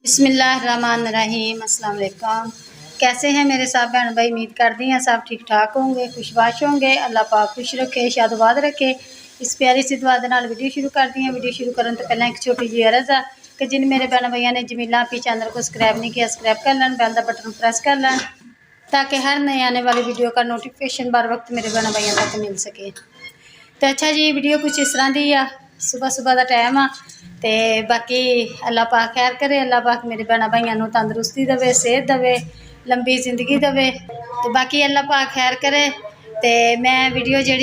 बिस्मिल्लाहिर्रहमानिर्रहीम अस्सलाम वालेकुम। कैसे हैं मेरे सब बहन भाई? उम्मीद करती हैं सब ठीक ठाक होंगे, खुशबाश होंगे। अल्लाह पाक खुश रखे, शादबाद रखे। इस प्यारी सी दुआ दे नाल वीडियो शुरू करती हैं। वीडियो शुरू करने तो पहले एक छोटी जी अर्ज़ है कि जिन मेरे बहन भाइयों ने जमीला अपनी चैनल को सब्सक्राइब नहीं किया, सब्सक्राइब कर लें, बेल का बटन प्रेस कर लें ताकि हर नए आने वाली वीडियो का नोटिफिकेशन बर वक्त मेरे बहन भाइयों तक मिल सके। तो अच्छा जी, वीडियो कुछ इस तरह दी आ, सुबह सुबह का टाइम आ ते बाकी अल्लाह पाक खैर करे। अल्लाह पाक मेरे भैन भाइयों तंदुरुस्ती देवे, सेहत देवे, लंबी जिंदगी देवे। तो बाकी अल्लाह पाक खैर करे। तो मैं वीडियो जी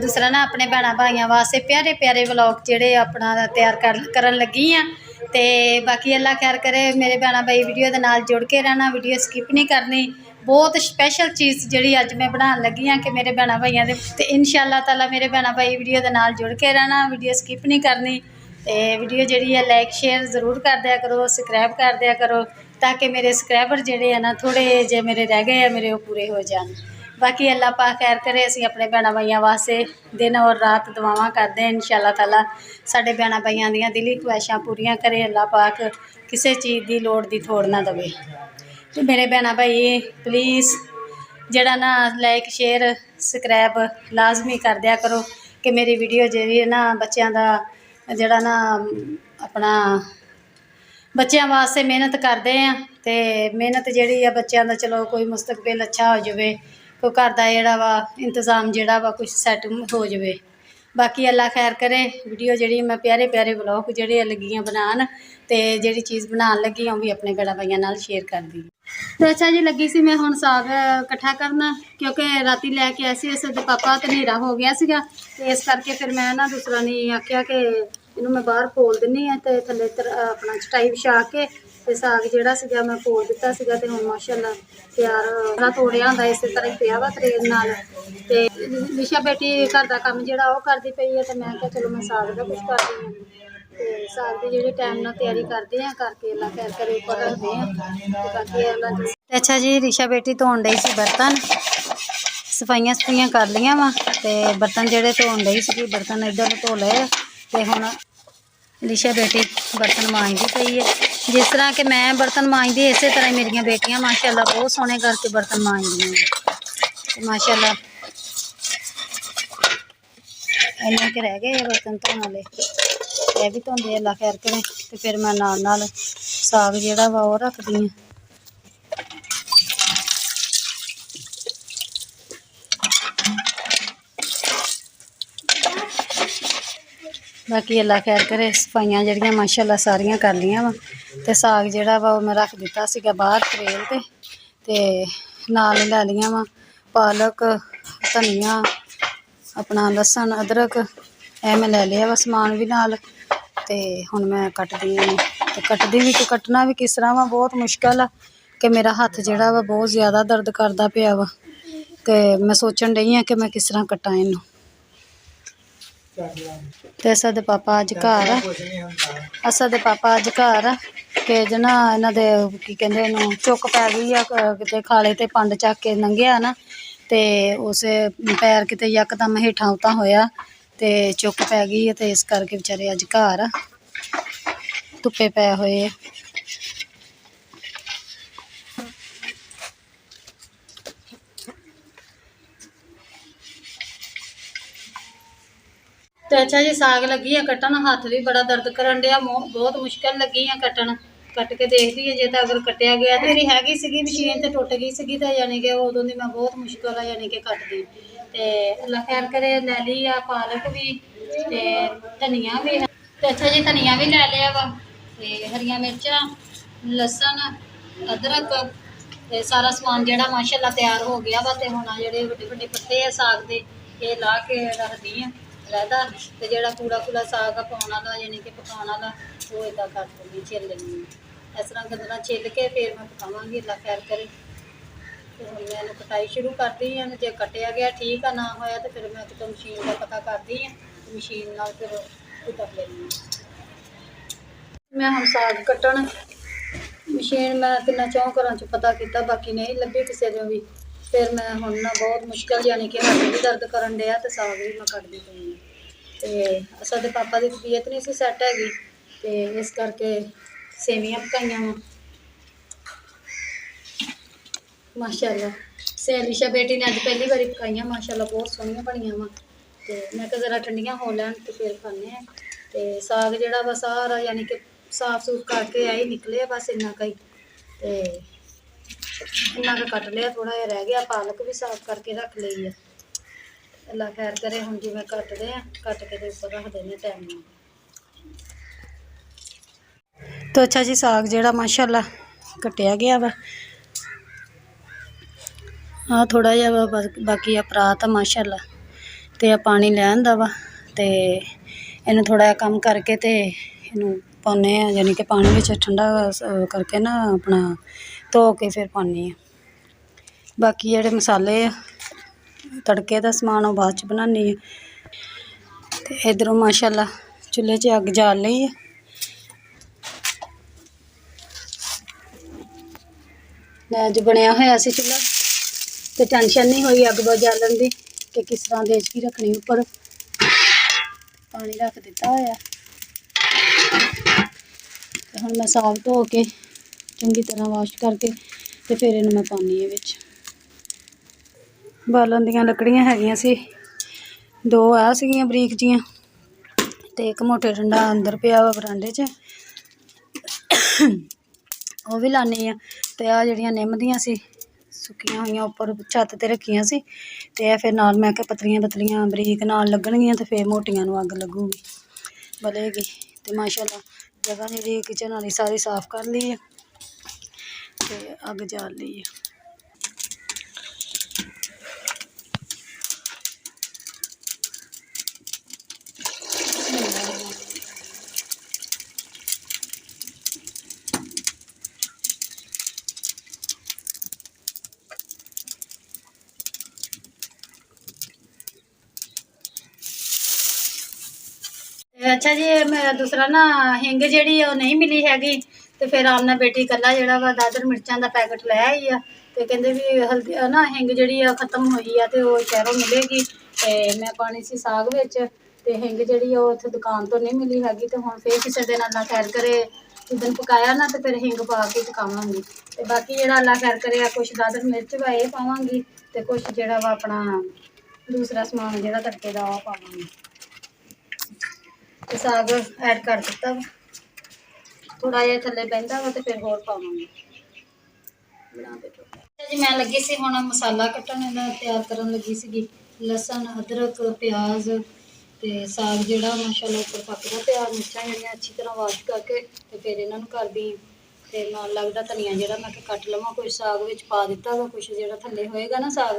दूसरा ना अपने भैन भाइयों वास्ते प्यारे प्यारे व्लॉग जोड़े अपना तैयार करन लगी हाँ। तो बाकी अल्लाह खैर करे, मेरे भैन भाई वीडियो के नाल जुड़ के रहना, वीडियो स्किप नहीं करनी। बहुत स्पैशल चीज़ जी अज मैं बनाने लगी हाँ कि मेरे भैन भाइयों के इंशाअल्लाह ताला मेरे भैन भाई वीडियो के नाल जुड़ के रहना, वीडियो स्किप नहीं करनी। तो वीडियो जी लाइक शेयर जरूर कर दिया करो, सबसक्राइब कर दिया करो ताकि मेरे सबसक्राइबर जोड़े है ना थोड़े जे मेरे रह गए हैं मेरे वो पूरे हो जाए। बाकी अल्लाह पाक खैर करे, असी अपने भैन भाइयों वास्ते दिन और रात दुआवां करते हैं इंशाअल्लाह ताला साडे भैन भाइयों दी दिली ख्वाहिशां पूरियां करे। अल्लाह पाक किसी चीज़ की लोड़ की थोड़ ना देवे। तो मेरे भैन भाई प्लीज़ जड़ा ना लाइक शेयर सबसक्राइब लाजमी कर दिया करो कि मेरी वीडियो जी ना बच्चों का जड़ा ना अपना बच्चों वास्ते मेहनत करते हैं। तो मेहनत जी बच्चों का चलो कोई मुस्तकबिल अच्छा हो जाए, कोई घर का जोड़ा वा इंतज़ाम जोड़ा वा कुछ सैट हो जाए। बाकी अल्लाह खैर करे। वीडियो जी मैं प्यारे प्यारे ब्लॉग जोड़े लगी बनान तो जी चीज़ बनाने लगी भी अपने भैन भाइयों नाल शेयर कर दी। तो अच्छा जी, लगी सी मैं हुण साग इकट्ठा करना क्योंकि राती लैके आए सी दे पापा तो हनेरा हो गया सीगा, तो इस करके फिर मैं ना दूसरा नहीं आख्या कि इनू मैं बाहर खोल दिनी है तो थले अपना चटाई बिछा के ते साग जिहड़ा सीगा मैं खोल दिता सीगा ते हुण माशाअल्लाह तैयार तोड़िया हुंदा इस तरह ही पिया वा तरेल नाल। ते लिशा बेटी घर का काम जिहड़ा ओह करदी पई है ते मैं कहा चलो मैं साग दा कुछ करदी हां। तो साग की जी टाइम ना तैयारी करते हैं करके अल्लाह खैर करे ऊपर रखते हैं। तो बाकी अल्लाह अच्छा जी, रिशा बेटी धोन डई सी बर्तन, सफाइयां सफाइयां कर लियां वा ते बर्तन जेडे धोन डई सी बर्तन इधर धो लए ते हुण रिशा बेटी बर्तन मांजदी पई है। जिस तरह कि मैं बर्तन मांजदी इस तरह मेरियां बेटियां माशाअल्लाह बहुत सोहने करके बर्तन मांजदियां। माशाअल्लाह इन्ने के रह गए बर्तन धोने वाले, यह भी धोंदे अल्लाह खैर करे। तो फिर मैं नाल साग जिहड़ा वा ओह रखदी हां। बाकी अल्लाह खैर करे, सफाइयां जड़ियां माशाअल्लाह सारियां कर लियां वा ते साग जिहड़ा वा मैं रख दिता सीगा बाहर तरेल ते नाल लै लियां वा पालक, धनिया, अपना लसन, अदरक ए मैं लै लिया वा समान भी नाल। ते हुण मैं कटदी हां ते कटना भी किस तरह वा बहुत मुश्किल आ कि मेरा हत्थ जिहड़ा वा बहुत ज़्यादा दर्द करदा पिया वा। ते मैं सोचन डई हां कि मैं किस तरह कट्टां इनू। तो असा दे पापा अज घर आ कि जना इन्हां दे की कहंदे इहनूं चुक पै गई आ किते खाले ते पंड झक के लंघिया ना ते उस पैर किते यकदम हेठां उतां होया ते चुक पै गई है। तो इस करके बेचारे अज घर आ धुप्पे पै होए। तो अच्छा जी, साग लगी है कट्टन, हथ भी बड़ा दर्द करन दिया, बहुत मुश्किल लगी है कट्टन। कट के देखती है जे तो अगर कटिया गया तो मेरी हैगी सी मशीन तो टुट गई सी तो यानी कि उदों की मैं बहुत मुश्किल है यानी कि कटदी। तो अल्लाह खैर करे लै ली आ पालक भी ते धनिया भी। तो अच्छा जी, धनिया भी लै लिया वा ते हरियां मिर्चां, लसन, अदरक ते सारा समान जिहड़ा माशाअल्लाह तैयार हो गया वा। ते हुण जिहड़े वड्डे वड्डे पत्ते आ साग दे ये ला के रखदी हां लैदा ते जिहड़ा कूड़ा कूड़ा साग पाउण वाला यानी कि पकाउण वाला वो इदां कर दिंदी छिल लैंदी इस तरह गंदला छिल के फिर मैं पकावांगी अल्लाह खैर करे। तो हुण मैं इहनूं कटाई शुरू करदी हां, जे कटिया गया ठीक आ, ना होया तो फिर मैं कितों मशीन का पता करदी हां, मशीन नाल फिर कुतर लैंदी हां। मैं हुण साग कट्टण मशीन मैं तिन्ना चौं घरां च पता किया बाकी नहीं लभी किसी ने भी। फिर मैं हुण ना बहुत मुश्किल यानी कि हथ भी दर्द करन दिया तो साग भी मैं कटदी पई हां। ते साडे पापा की तबीयत नहीं सी सैट हैगी तो इस करके सेवियां पकाइया वा माशाअल्लाह। सैलिशा बेटी ने अज पहली बारी पकाइया माशाअल्लाह, बहुत सोहनिया बनिया वा। तो मैं कहा जरा ठंडिया हो लैन तो फिर खाने। तो साग जोड़ा वा सारा यानी कि साफ सूफ करके आई निकले बस इन्ना का ही। तो इन्ना का कट लिया, थोड़ा जहा रह गया। पालक भी साफ करके रख ली है। अल्लाह खैर करे। हम जिवें कटते हैं कट के तो उपर रख देने टाइम नाल। तो अच्छा जी, साग जोड़ा माशाअल्लाह कटिया गया वा। हाँ थोड़ा जहा वा बाकी अपरात माशाअल्लाह। तो आ पानी लै आंदा वा। तो इनू थोड़ा कम करके तो इनू पाने यानी कि पानी में ठंडा करके ना अपना धो के फिर पानी। बाकी जेह्ड़े मसाले तड़के दा समान ओह् बाद च बनानी है। ते इधरों माशाअल्लाह चुल्हे च अग जाल ली है। अज बनया होया सी चुल्हा, तो टेंशन नहीं हुई अग बालन की कि किस तरह देच की रखनी। उपर पानी रख दिता होया। हुण मैं साग धो के चंगी तरह वाश करके तो फिर इन्हूं मैं पानी है विच। बालन दियां लकड़ियां हैगियां सी, 2 आ सीगियां बरीक जियां, तो एक मोटे डंडा अंदर पिया वा बरांडे च, वह भी लानी है। तो आ जड़ियां निम दियां सी सुक्कियां हुईयां उपर छत ते रखियां सी। तो फिर नाल मैं क्या पतलियां पतलियां बरीक नाल लगणगियां तो फिर मोटियां नूं अग लगूगी बलेगी। तो माशाअल्लाह जगह जी किचन वाली सारी साफ कर ली है। तो अग जाल ली है। अच्छा जी, मैं दूसरा ना हिंग जी नहीं मिली हैगी। तो फिर आमना बेटी कला जोड़ा वा दादर मिर्चों का पैकेट लै आई है। तो कहते भी हल्दी ना हिंग जी खत्म हुई है तो शहरों मिलेगी। तो मैं पानी सी साग विच ते हिंग जी उत्थे दुकान तो नहीं मिली हैगी। तो हम फिर किसी दिन अल्लाह खैर करे जिस पकाया ना तो फिर हिंग पा के पकावांगी। तो बाकी जो अल्लाह खैर करे कुछ दादर मिर्च वा ये पावांगी तो कुछ जोड़ा वा अपना दूसरा समान जोड़ा तड़के का वह पावांगी। तो साग ऐड कर दिता वा, थोड़ा जहा थले बहता वा तो फिर होर पावांगी बना दे। जी मैं लगी सी हुण मसाला कट्टन तैयार करन लगी सी। लसन अदरक प्याज तो साग जोड़ा माशाअल्लाह उपर पकदा पिया। मिर्चां जड़ियां अच्छी तरह वाश करके तो फिर इन्हां नूं करदी। तो नाल लगदा धनिया जोड़ा मैं कट लवां, कुछ साग विच पा दिता वा, कुछ जोड़ा थल्ले होएगा ना साग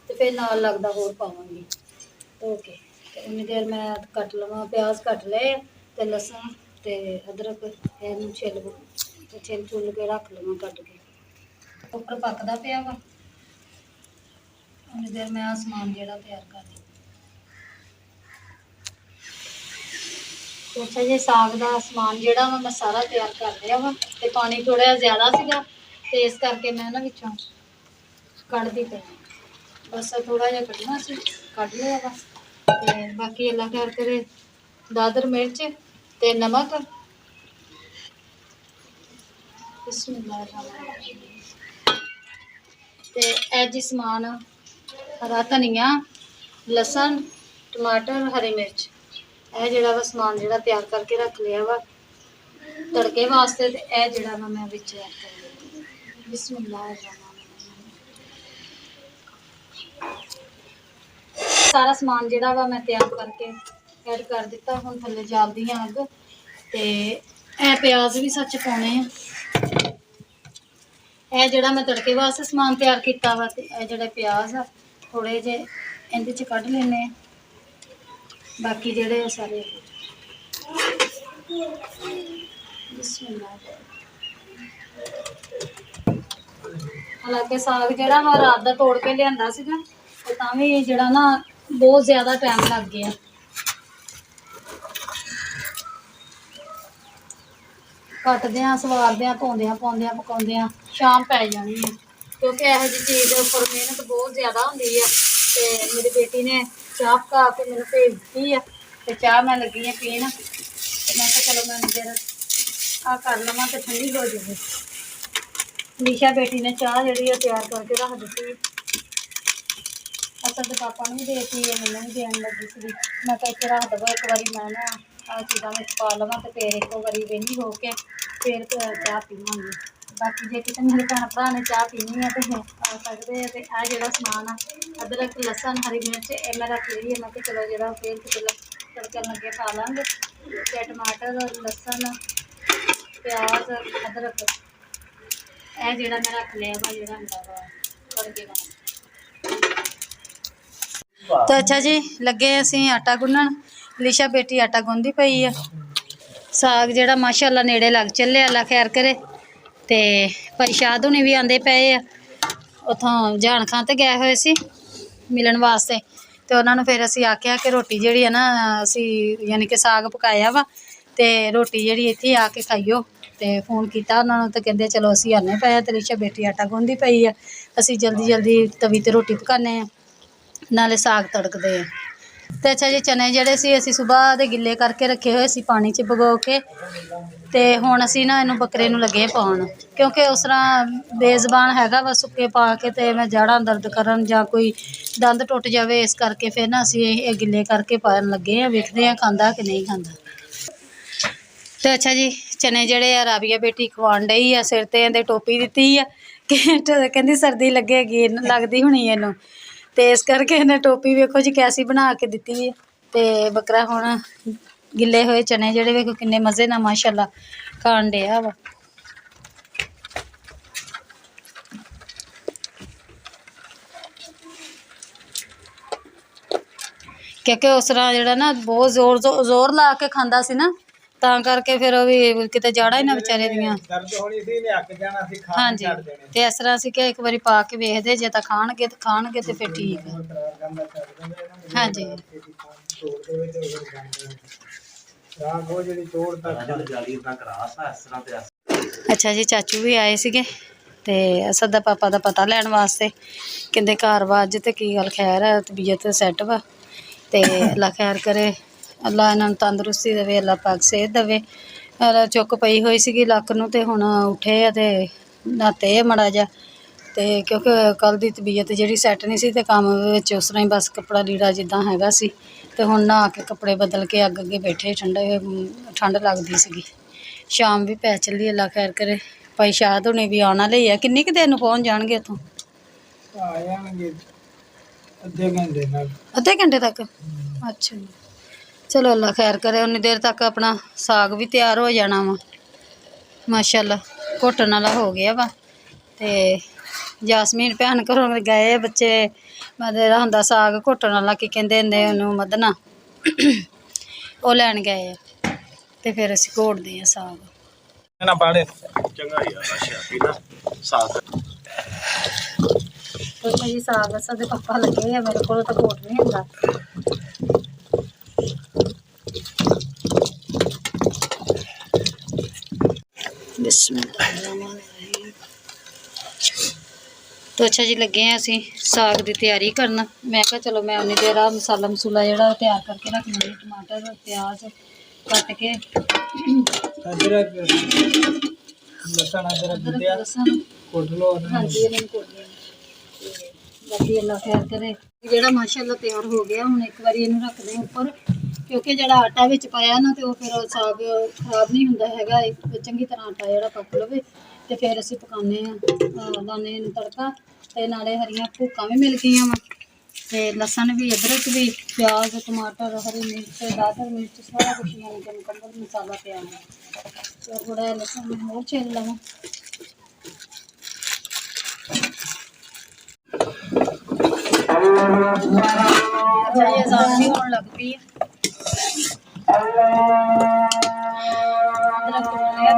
तो फिर नाल लगदा होर पावांगी धो के। तो उन्नी देर मैं कट लवां, प्याज कट ले तो लसन तो अदरक इनू छिल छुल के रख लवां कट के। उपर पकदा पिया वा, उन्नी देर मैं आ समान जोड़ा तैयार कर ली। तो अच्छा जी, साग का समान जोड़ा वा मैं सारा तैयार कर लिया वा। तो पानी थोड़ा जिहा ज़्यादा सीगा तो इस करके मैं ना विचों कढ़दी पई, बस थोड़ा जिहा कढ़ना सी कढ़ लिया वा। तो बाकी अल्लाह खैर करे दादर मिर्च ते नमक ते ए जी समान हरा धनिया लसन टमाटर हरी मिर्च यह जोड़ा वा समान जोड़ा तैयार करके रख लिया वा तड़के वास्ते। तो यह जोड़ा वा मैं विच ऐड कर बिस्मिल्लाह। सारा समान जोड़ा वा मैं तैयार करके ऐड कर दिता। हुण थल्ले जालदी हैं अग। तो यह प्याज भी सच पाने यह जोड़ा मैं तड़के वास्ते समान तैयार किया वा। तो यह जोड़े प्याज आ थोड़े जे इहदे च कढ़ लेने, बाकी जोड़े सारे हालांकि साग जोड़ा मैं रात का तोड़ के लिया सीगा तो तां भी जोड़ा ना बहुत ज़्यादा टाइम लग गया। कटद्या सवारद्या धोंद्या पाउंद्या पकाउंद्या शाम पै जानी है क्योंकि यह जी चीज़ उपर मेहनत बहुत ज़्यादा होंदी है। तो मेरी बेटी ने चाह पका के मैंने भेज दी है तो चाह मैं लगी है पीन। तो मैं चलो मैं देर आ कर लवां तो ठंडी हो जाए। निशा बेटी ने चाह जी तैयार करके रख दी। असल तो पापा ने भी देती है, मैंने भी देन लगी सी। मैं इतने रख दवा एक बार मैं ना आ चीज़ा में पा लवां तो फिर एक बार वेहली होके फिर चाह पीवांगी। बाकी जो किसी मेरे भैन भरा ने चाह पीनी है तो आ सकते हैं। तो यह जो समान आ अदरक लसन हरी मिर्च ये मैं रख ली है। मैं चलो जो फिर कितने तड़कन लगे खा लेंगे। तो टमाटर लसन प्याज अदरक यह जो मैं रख लिया वा जो होंगे तड़के वाला। तो अच्छा जी लगे असी आटा गुनन। लिशा बेटी आटा गुनदी पई है। साग जिहड़ा माशाअल्लाह नेड़े लग चले अल्लाह खैर करे। तो भाई शाद हुणी भी आंदे पे उतों जान खां ते गए हुए सी मिलन वास्ते। तो उन्होंने फिर असी आख्या कि रोटी जी है ना असी यानी कि साग पकाया वा तो रोटी जी इत्थे आके खाइयो। तो फोन किया उन्होंने तो कहते चलो असी आने पे। तो लिशा बेटी आटा गुनदी पई है। असी जल्दी जल्दी तवी ते रोटी पकाने नाले साग तड़कते हैं। तो अच्छा जी चने जोड़े से असी सुबह के गिले करके रखे हुए सी पानी च भगो के। तो हुण असी ना इनू बकरे नू लगे पाउण क्योंकि उस तरह बेज़बान हैगा वा सुक्के पा के तो मैं जड़ा दर्द करन जां कोई दंद टुट जाए। इस करके फिर ना असी गिले करके पान लगे हैं। वेखते हैं खांदा कि नहीं खांदा। तो अच्छा जी चने जड़े आ राबिया बेटी खवान डई आ सिर ते इहदे टोपी दित्ती है कि कहंदी सर्दी लगेगी लगदी हुणी इनू। तो इस करके इन्हें टोपी वेखो जी कैसी बना के दी है। तो बकरा हुण गिले हुए चने जोड़े वेखो किन्ने मज़े ना माशाअल्लाह खान डिया वा। क्योंकि उस तरह जोड़ा ना बहुत जोर ला के खांदा सी ना तां करके फिर भी किते जाड़ा ही ना बेचारे दियां। हाँ जी तो इस तरह असीं कि एक बारी पा के वेखदे जे तां खाणगे तो फिर ठीक है। हाँ जी अच्छा जी चाचू भी आए सीगे ते सदा पापा का पता लैन वास्ते कहंदे घर वा अज ते की गल खैर है तबीयत सैट वा। तो अल्लाह खैर करे अल्लाह इन्होंने तंदरुस्ती देवे अल्लाह पाक सेहत देवे। चुक पई हुई सी लक्क नूं ते हुण उठे ते नहाते मड़ा जा। तो क्योंकि कल की तबीयत जी सैट नहीं सी ते कम उस तरह ही बस कपड़ा लीड़ा जिदा हैगा सी। तो हुण नहा के कपड़े बदल के अग अगे बैठे ठंड लगती सी। शाम भी पै चली अल्लाह खैर करे। भाई शाद हुणे भी आने वाले है। किन्नी क देर नूं पहुँच जाणगे इत्थों? अद्धे घंटे तक। अच्छा चलो अल्लाह खैर करे उन्नी देर तक अपना साग भी तैयार हो जाना वा माशाअल्लाह घुटन वाला हो गया वा। तो जासमीन भैन घरों गए बच्चे मतलब होंदा साग घुटन वाला की कहंदे हुंदे उन्हूं मदना वो लैन गए तो फिर असीं घोटदे आ साग। तो जी साग साडे पापा लगे है मेरे को तो घोट नहीं हुंदा। बिस्मिल्लाहिर्रहमानिर्रहीम। तो अच्छा जी लगे हैं असी साग की तैयारी करना। मैं कहा चलो मैं उन्नी देर मसाला मसूला जो तैयार करके रख लूँगी। टमाटर प्याज कट के अदरक लसन कुट लो। हाँ जी बाकी अल्लाह खैर करे जो माशाअल्लाह तैयार हो गया। हुण एक बार इनू रख दें उपर क्योंकि जो आटा विच पाया ना तो फिर साग खराब नहीं होंदा हैगा। चंगी तरह आटा जो पक लवे तो फिर असीं पकाने लाने तड़का ते नाले हरियां भूखां भी मिल गई वा ते लसन भी अदरक भी प्याज टमाटर हरी मिर्च दादर मिर्च सारा कुछ यानी कि मुकम्मल मसाला तैयार है। तो थोड़ा लसन होर छिल लवां। अच्छा ये अजान भी होने लग पई है। अदरक कुट लिया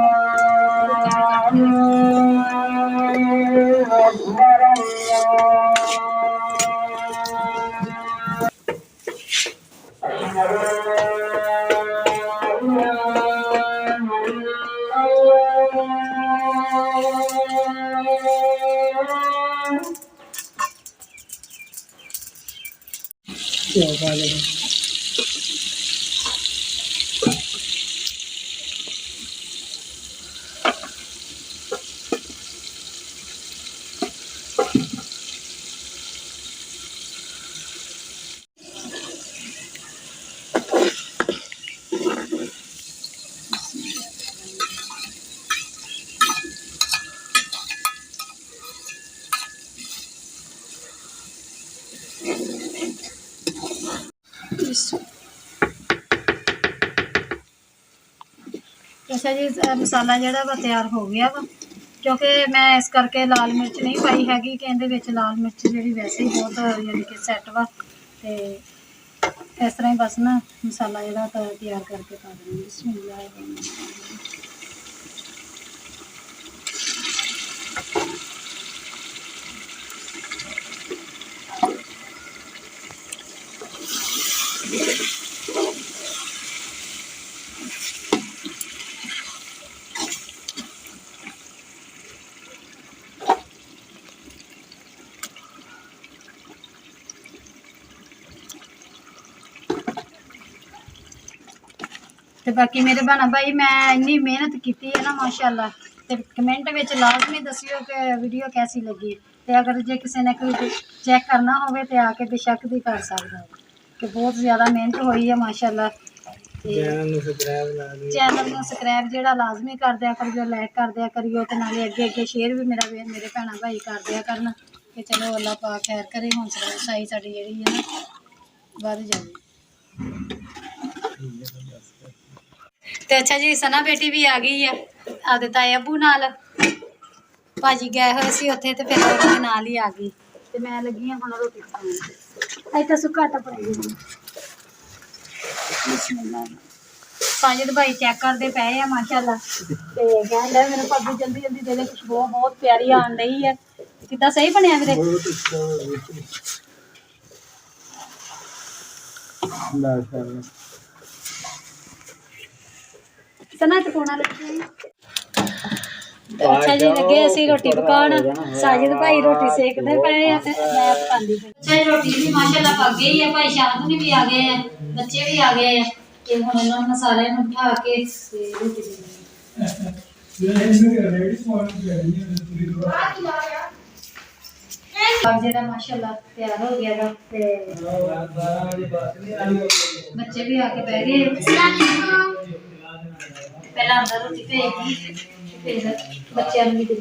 ਅੱਛਾ ਜੀ, ਮਸਾਲਾ ਜਿਹੜਾ ਵਾ ਤਿਆਰ ਹੋ ਗਿਆ ਵਾ, ਕਿਉਂਕਿ ਮੈਂ ਇਸ ਕਰਕੇ ਲਾਲ ਮਿਰਚ ਨਹੀਂ ਪਾਈ ਹੈਗੀ ਕਿ ਇਹਦੇ ਵਿੱਚ ਲਾਲ ਮਿਰਚ ਜਿਹੜੀ ਵੈਸੇ ਹੀ ਬਹੁਤ ਯਾਨੀ ਕਿ ਸੈੱਟ ਵਾ, ਤੇ ਇਸ ਤਰ੍ਹਾਂ ਹੀ ਬਸ ਨਾ ਮਸਾਲਾ ਜਿਹੜਾ ਤਿਆਰ ਕਰਕੇ ਪਾ ਦੇਣਾ। ਬਿਸਮਿਲ੍ਲਾਹ। ਤੇ ਬਾਕੀ ਮੇਰੇ ਭੈਣ भाई मैं इन्नी मेहनत की है ना माशाअल्लाह, तो कमेंट में लाजमी दसियो कि वीडियो कैसी लगी, तो अगर जो किसी ने कोई चेक करना हो तो आके बेशक भी कर सकता है कि बहुत ज़्यादा मेहनत हुई है माशाअल्लाह। चैनल में सबसक्राइब जो लाजमी कर दिया करियो, लाइक कर दिया करियो, तो नाले अगे अगे शेयर भी मेरे भैन भाई कर दिया करन कि चलो अल्लाह पाक खैर करे, हौसला अफजाई साडी जिहड़ी है ना वध जाए। तो अच्छा जी, सना बेटी भी आ गई है आपके ताए अबू नाल, भाजी गए हुए सी उत्थे ते फिर उहदे नाल ही आ गई, ते मैं लगी हां हुण रोटी पकाउण। इत्थे सुक्का आटा पाई जी। बिस्मिल्लाह। साजिद भाई चेक करते पे हैं माशाअल्लाह, ते कहंदे मेरे भाभी जल्दी जल्दी दे दे, खुशबू बहुत प्यारी आन रही है। कितना सही बनया मेरे सना चुकाना लगी। अच्छा जी, लगे असी रोटी पकाउण, साजिद भाई रोटी सेकते पे हैं ते मैं पकांदी पई। अच्छा जी, रोटी भी माशाअल्लाह पक गई है, भाई शाहदुनी भी आ गए हैं, बच्चे भी आ गए हैं, ते हुण इन्हां नूं सारिआं नूं बिठा के ते रोटी जेड़ा माशाअल्लाह तैयार हो गया था, ते बच्चे भी आके बह गए। पहला अंदर रोटी भेजी, फिर बच्चों भी दी।